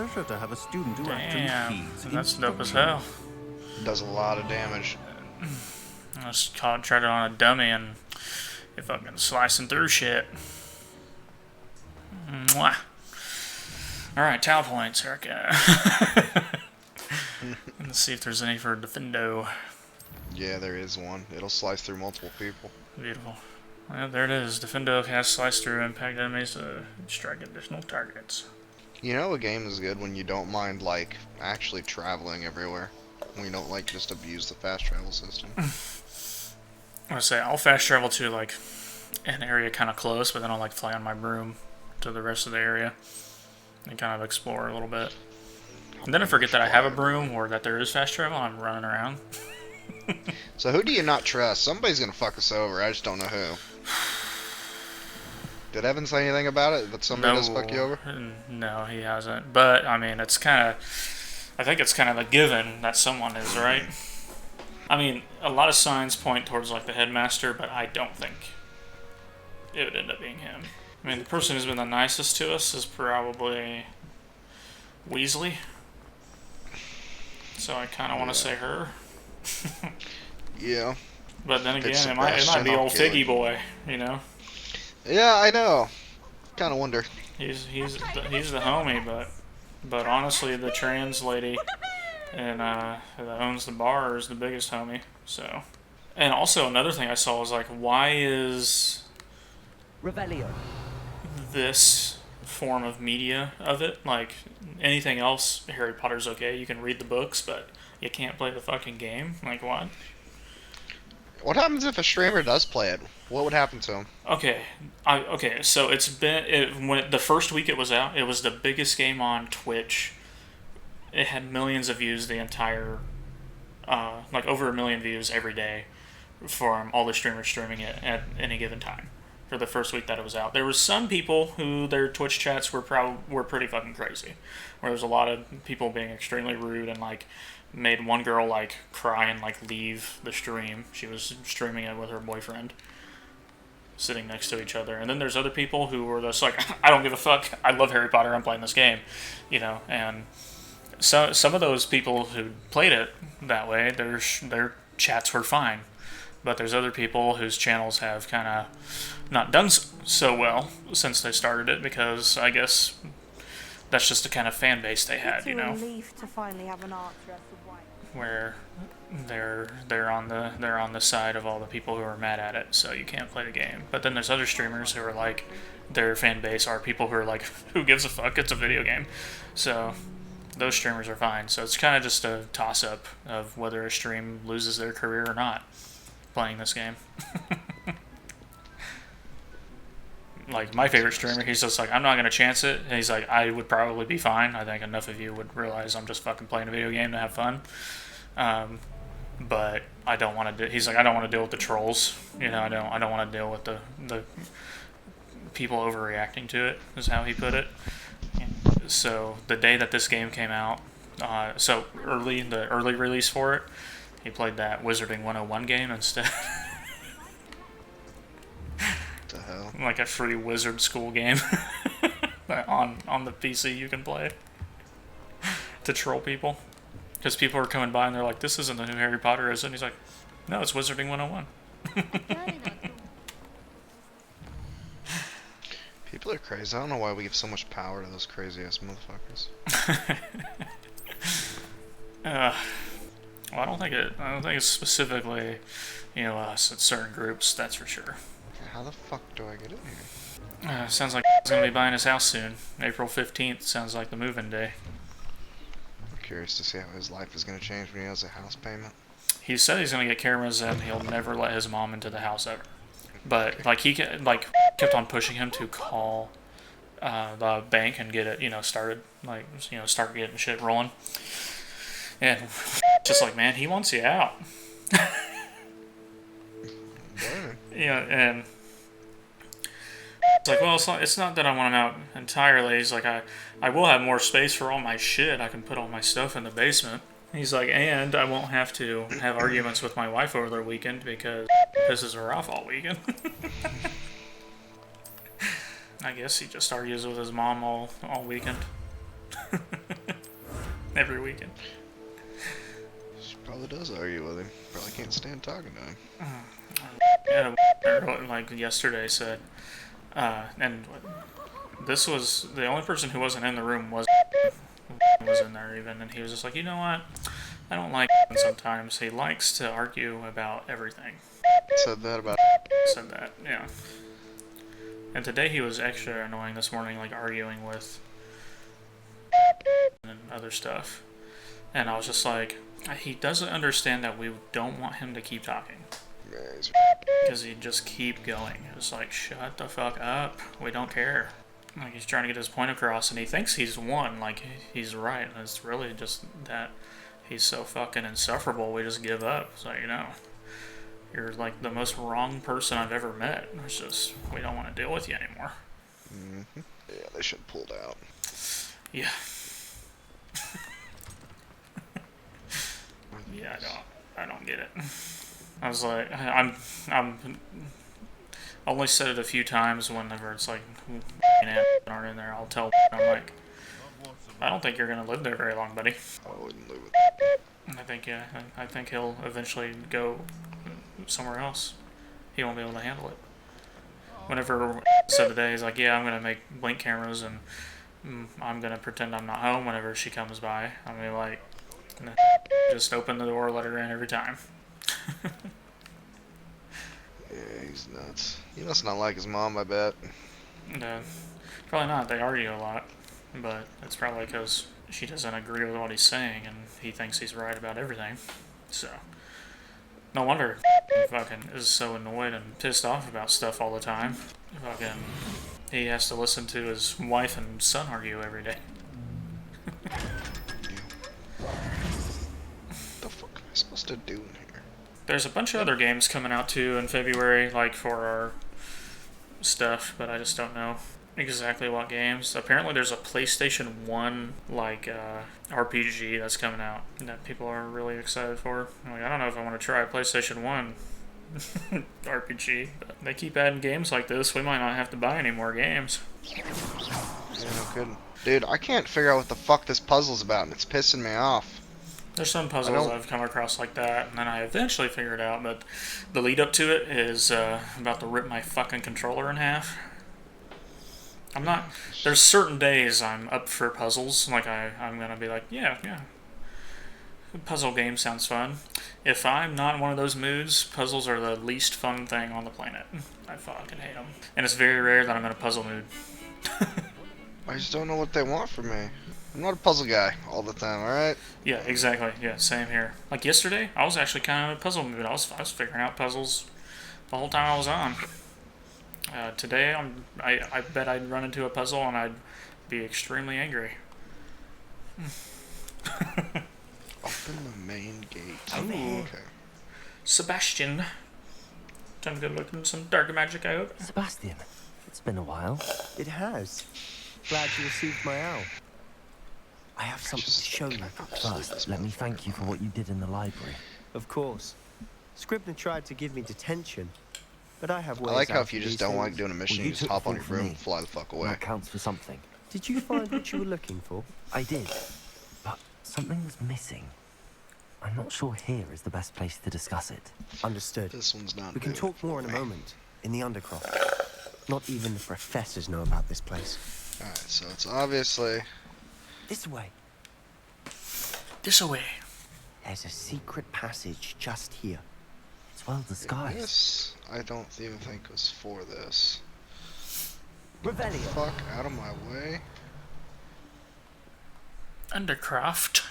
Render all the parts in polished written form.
pleasure to have a student who actually Damn, heeds that's dope as instruction. hell. Does a lot of damage. I just tried it on a dummy and it fucking slicing through shit. Mwah. Alright, towel points, Erica. Let's see if there's any for Defendo. Yeah, there is one. It'll slice through multiple people. Beautiful. Well, there it is. Defendo has slice through impact enemies to strike additional targets. You know a game is good when you don't mind, like, actually traveling everywhere. When you don't, like, just abuse the fast travel system. I would say I'll fast travel to, like, an area kind of close, but then I'll, like, fly on my broom to the rest of the area and kind of explore a little bit. And then I forget that I have a broom or that there is fast travel and I'm running around. So who do you not trust? Somebody's gonna fuck us over. I just don't know who. Did Evan say anything about it? That somebody does fuck you over? No, he hasn't. But, I mean, it's kind of... I think it's kind of a given that someone is, right? I mean, a lot of signs point towards, like, the headmaster, but I don't think it would end up being him. I mean, the person who's been the nicest to us is probably Weasley. So I kind of want to say her. Yeah. But then again, it might be old Figgy boy, you know? Yeah, I know. Kind of wonder. He's the homie, but honestly, the trans lady and that owns the bar is the biggest homie. So, and also another thing I saw was like, why is Revelio. this form of media of it like anything else? Harry Potter's okay, you can read the books, but you can't play the fucking game. Like what? What happens if a streamer does play it? What would happen to him? Okay, so it's been when the first week it was out, it was the biggest game on Twitch. It had millions of views the entire, like over 1 million views every day, from all the streamers streaming it at any given time. For the first week that it was out, there was some people who their Twitch chats were pretty fucking crazy, where there was a lot of people being extremely rude and like made one girl like cry and like leave the stream. She was streaming it with her boyfriend, sitting next to each other. And then there's other people who were just like, I don't give a fuck. I love Harry Potter. I'm playing this game, you know. And so some of those people who played it that way, their chats were fine. But there's other people whose channels have kind of not done so well since they started it, because I guess that's just the kind of fan base they had, you know. To finally have an art dress of white. Where they're on the side of all the people who are mad at it, so you can't play the game. But then there's other streamers who are like, their fan base are people who are like, who gives a fuck? It's a video game. So those streamers are fine. So it's kind of just a toss up of whether a stream loses their career or not playing this game. Like my favorite streamer, he's just like, I'm not gonna chance it. And he's like, I would probably be fine. I think enough of you would realize I'm just fucking playing a video game to have fun. But I don't want to. He's like, I don't want to deal with the trolls. You know, I don't want to deal with the people overreacting to it. Is how he put it. So the day that this game came out, the early release for it, he played that Wizarding 101 game instead. The hell? Like a free wizard school game on the PC you can play to troll people, because people are coming by and they're like, this isn't the new Harry Potter, is it? And he's like, no, it's Wizarding 101. People are crazy. I don't know why we give so much power to those crazy ass motherfuckers. Well, I don't think it's specifically, you know, us. It's certain groups, that's for sure. How the fuck do I get in here? Sounds like he's gonna be buying his house soon. April 15th sounds like the move-in day. I'm curious to see how his life is gonna change when he has a house payment. He said he's gonna get cameras and he'll never let his mom into the house ever. But like he kept on pushing him to call the bank and get it, you know, started, like, you know, start getting shit rolling. And just like, man, he wants you out. Yeah, and it's like, well, it's not that I want him out entirely. He's like, I will have more space for all my shit. I can put all my stuff in the basement. He's like, and I won't have to have arguments with my wife over the weekend because it pisses her off all weekend. I guess he just argues with his mom all weekend. Every weekend. She probably does argue with him. Probably can't stand talking to him. Yeah, like yesterday said, and this was the only person who wasn't in the room was in there even, and he was just like, you know what? I don't like sometimes. He likes to argue about everything. Said that about. Said that, yeah. And today he was extra annoying this morning, like arguing with and other stuff. And I was just like, he doesn't understand that we don't want him to keep talking. Because he'd just keep going. It was like, shut the fuck up. We don't care. Like, he's trying to get his point across, and he thinks he's won. Like, he's right. And it's really just that he's so fucking insufferable, we just give up. So, you know, you're like the most wrong person I've ever met. It's just, we don't want to deal with you anymore. Mm-hmm. Yeah, they should have pulled out. Yeah. Yeah, I don't get it. I was like, I'm only said it a few times whenever it's like, aren't in there, I'll tell, I'm like, I don't think you're going to live there very long, buddy. I wouldn't live with I think, yeah, I think he'll eventually go somewhere else. He won't be able to handle it. Whenever said today, he's like, yeah, I'm going to make blink cameras and I'm going to pretend I'm not home whenever she comes by. I mean, like, just open the door, let her in every time. Yeah, he's nuts. He must not like his mom, I bet. No, probably not. They argue a lot, but it's probably because she doesn't agree with what he's saying, and he thinks he's right about everything. So, no wonder he fucking is so annoyed and pissed off about stuff all the time. Fucking, he has to listen to his wife and son argue every day. What the fuck am I supposed to do in here? There's a bunch of other games coming out too in February, like for our stuff, but I just don't know exactly what games. Apparently there's a PlayStation 1 like RPG that's coming out that people are really excited for. Like, I don't know if I want to try a PlayStation 1 RPG, but they keep adding games like this. We might not have to buy any more games. Yeah, no kidding. Dude, I can't figure out what the fuck this puzzle's about, and it's pissing me off. There's some puzzles I've come across like that, and then I eventually figured out, but the lead up to it is about to rip my fucking controller in half. I'm not... There's certain days I'm up for puzzles, like I'm gonna be like, yeah. Puzzle game sounds fun. If I'm not in one of those moods, puzzles are the least fun thing on the planet. I fucking hate them. And it's very rare that I'm in a puzzle mood. I just don't know what they want from me. I'm not a puzzle guy all the time, alright? Yeah, exactly. Yeah, same here. Like yesterday, I was actually kind of in a puzzle mood. I was figuring out puzzles the whole time I was on. Today, I bet I'd run into a puzzle and I'd be extremely angry. Open the main gate. Oh, okay. Sebastian. Time to go look into some dark magic, I hope. Sebastian, it's been a while. It has. Glad you received my owl. I have something to show you. First, let me thank you for what you did in the library. Of course. Scribner tried to give me detention, but I have ways I like how out if you of just these don't things. like doing a mission, Well, you you just took hop on the your fall broom for and me. fly the fuck away. That counts for something. Did you find what you were looking for? I did, but something was missing. I'm not sure here is the best place to discuss it. Understood. This one's not We can big talk more in a for me. moment, in the Undercroft. Not even the professors know about this place. Alright, so it's obviously... This way. This away. There's a secret passage just here. It's well disguised. This, I don't even think was for this. Revelio. Fuck out of my way. Undercroft.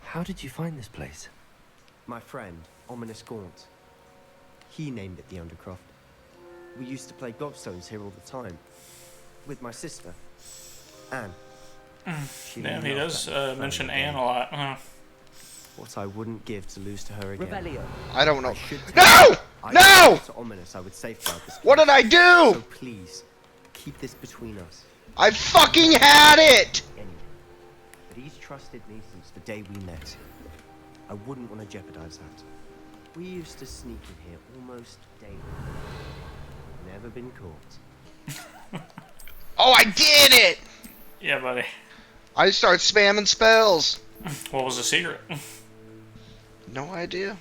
How did you find this place? My friend, Ominous Gaunt. He named it the Undercroft. We used to play gobstones here all the time. With my sister, Anne. She Yeah, loved he does that mention family Anne game. a lot. Huh? What I wouldn't give to lose to her again. Revelio. I don't know. I should take No! I No! To Ominous, I would safeguard this. What did I So do? please, keep this between us. I fucking had it! Anyway, but he's trusted me since the day we met. I wouldn't want to jeopardize that. We used to sneak in here almost daily. Never been caught. Oh, I get it! Yeah, buddy. I start spamming spells. What was the secret? No idea.